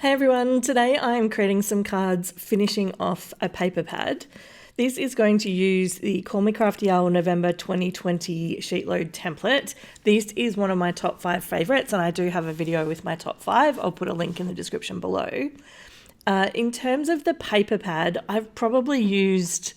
Hey everyone, today I'm creating some cards finishing off a paper pad. This is going to use the Call Me Crafty November 2020 SheetLoad template. This is one of my top 5 favorites and I do have a video with my top 5. I'll put a link in the description below. In terms of the paper pad, I've probably used,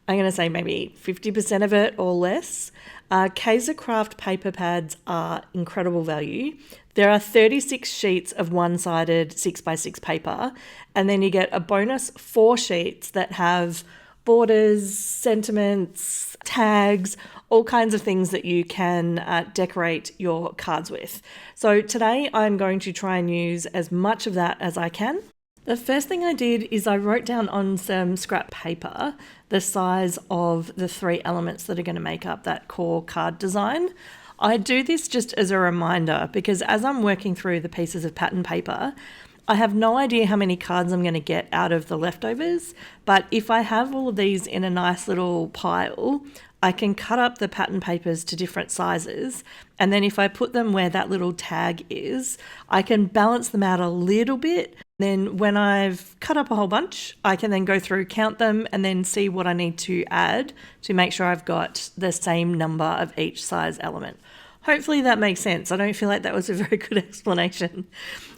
I'm going to say maybe 50% of it or less. Kaisercraft paper pads are incredible value. There are 36 sheets of one-sided 6x6 paper, and then you get a bonus 4 sheets that have borders, sentiments, tags, all kinds of things that you can decorate your cards with. So today I'm going to try and use as much of that as I can. The first thing I did is I wrote down on some scrap paper the size of the 3 elements that are going to make up that core card design. I do this just as a reminder because as I'm working through the pieces of pattern paper, I have no idea how many cards I'm going to get out of the leftovers, but if I have all of these in a nice little pile, I can cut up the pattern papers to different sizes, and then if I put them where that little tag is, I can balance them out a little bit. Then when I've cut up a whole bunch, I can then go through, count them, and then see what I need to add to make sure I've got the same number of each size element. Hopefully that makes sense. I don't feel like that was a very good explanation.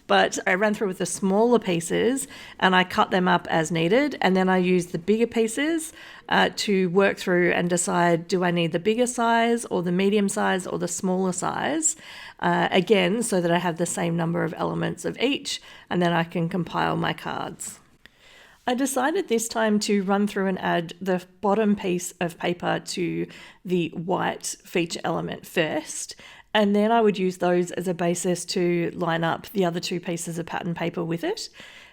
But I ran through with the smaller pieces and I cut them up as needed. And then I used the bigger pieces to work through and decide, do I need the bigger size or the medium size or the smaller size? Again, so that I have the same number of elements of each, and then I can compile my cards. I decided this time to run through and add the bottom piece of paper to the white feature element first, and then I would use those as a basis to line up the other 2 pieces of pattern paper with it.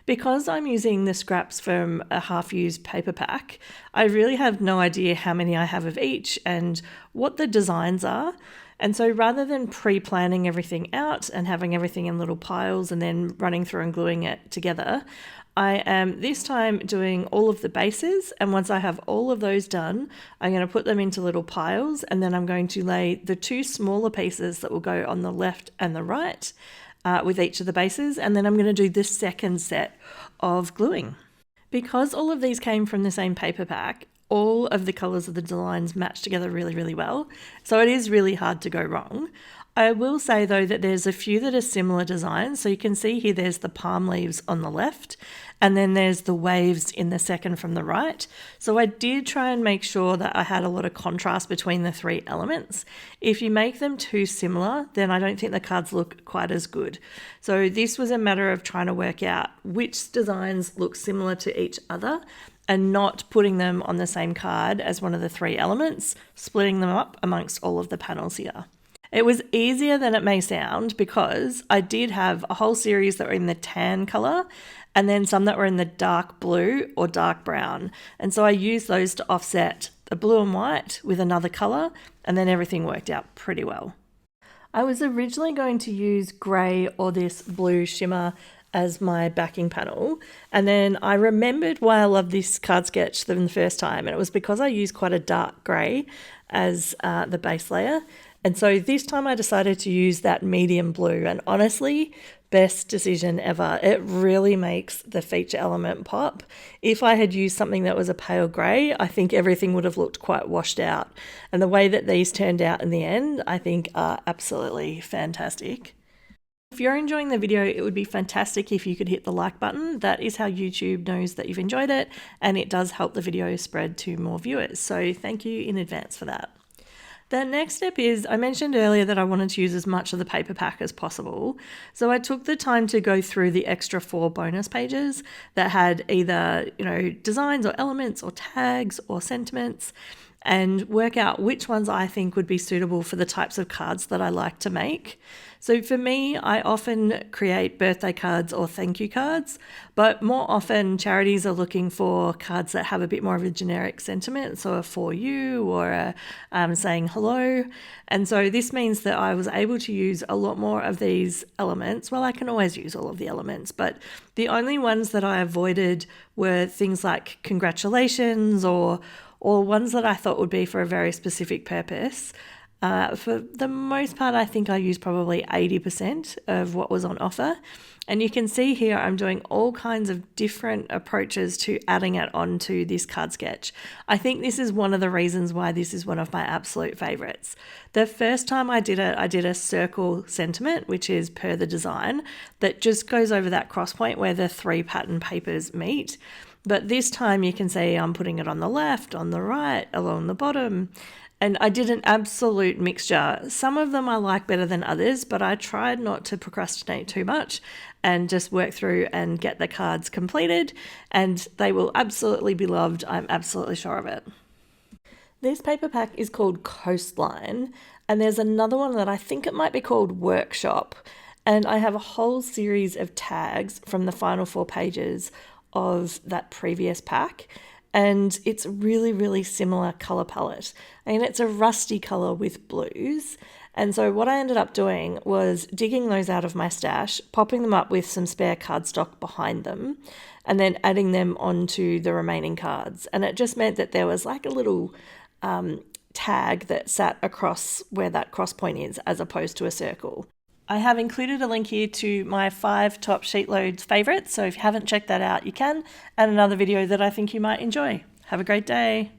Because I'm using the scraps from a half-used paper pack, I really have no idea how many I have of each and what the designs are. And so rather than pre-planning everything out and having everything in little piles and then running through and gluing it together, I am this time doing all of the bases, and once I have all of those done, I'm going to put them into little piles, and then I'm going to lay the 2 smaller pieces that will go on the left and the right with each of the bases, and then I'm going to do the second set of gluing. Because all of these came from the same paper pack, all of the colours of the designs match together really, really well, so it is really hard to go wrong. I will say though that there's a few that are similar designs. So you can see here there's the palm leaves on the left and then there's the waves in the second from the right. So I did try and make sure that I had a lot of contrast between the 3 elements. If you make them too similar, then I don't think the cards look quite as good. So this was a matter of trying to work out which designs look similar to each other and not putting them on the same card as one of the 3 elements, splitting them up amongst all of the panels here. It was easier than it may sound because I did have a whole series that were in the tan color and then some that were in the dark blue or dark brown. And so I used those to offset the blue and white with another color, and then everything worked out pretty well. I was originally going to use gray or this blue shimmer as my backing panel, and then I remembered why I love this card sketch the first time, and it was because I used quite a dark gray as the base layer. And so this time I decided to use that medium blue, and honestly, best decision ever. It really makes the feature element pop. If I had used something that was a pale grey, I think everything would have looked quite washed out. And the way that these turned out in the end, I think are absolutely fantastic. If you're enjoying the video, it would be fantastic if you could hit the like button. That is how YouTube knows that you've enjoyed it, and it does help the video spread to more viewers. So thank you in advance for that. The next step is, I mentioned earlier that I wanted to use as much of the paper pack as possible. So I took the time to go through the extra 4 bonus pages that had either, designs or elements or tags or sentiments, and work out which ones I think would be suitable for the types of cards that I like to make. So for me, I often create birthday cards or thank you cards, but more often charities are looking for cards that have a bit more of a generic sentiment, so a for you or a saying hello. And so this means that I was able to use a lot more of these elements. Well, I can always use all of the elements, but the only ones that I avoided were things like congratulations or ones that I thought would be for a very specific purpose. For the most part, I think I used probably 80% of what was on offer. And you can see here I'm doing all kinds of different approaches to adding it onto this card sketch. I think this is one of the reasons why this is one of my absolute favorites. The first time I did it, I did a circle sentiment, which is per the design, that just goes over that cross point where the 3 pattern papers meet. But this time you can see I'm putting it on the left, on the right, along the bottom. And I did an absolute mixture. Some of them I like better than others, but I tried not to procrastinate too much and just work through and get the cards completed, and they will absolutely be loved. I'm absolutely sure of it. This paper pack is called Coastline, and there's another one that I think it might be called Workshop. And I have a whole series of tags from the final 4 pages of that previous pack. And it's really, really similar color palette. I mean, it's a rusty color with blues. And so what I ended up doing was digging those out of my stash, popping them up with some spare cardstock behind them, and then adding them onto the remaining cards. And it just meant that there was like a little tag that sat across where that cross point is, as opposed to a circle. I have included a link here to my 5 top SheetLoad favourites, so if you haven't checked that out, you can, and another video that I think you might enjoy. Have a great day.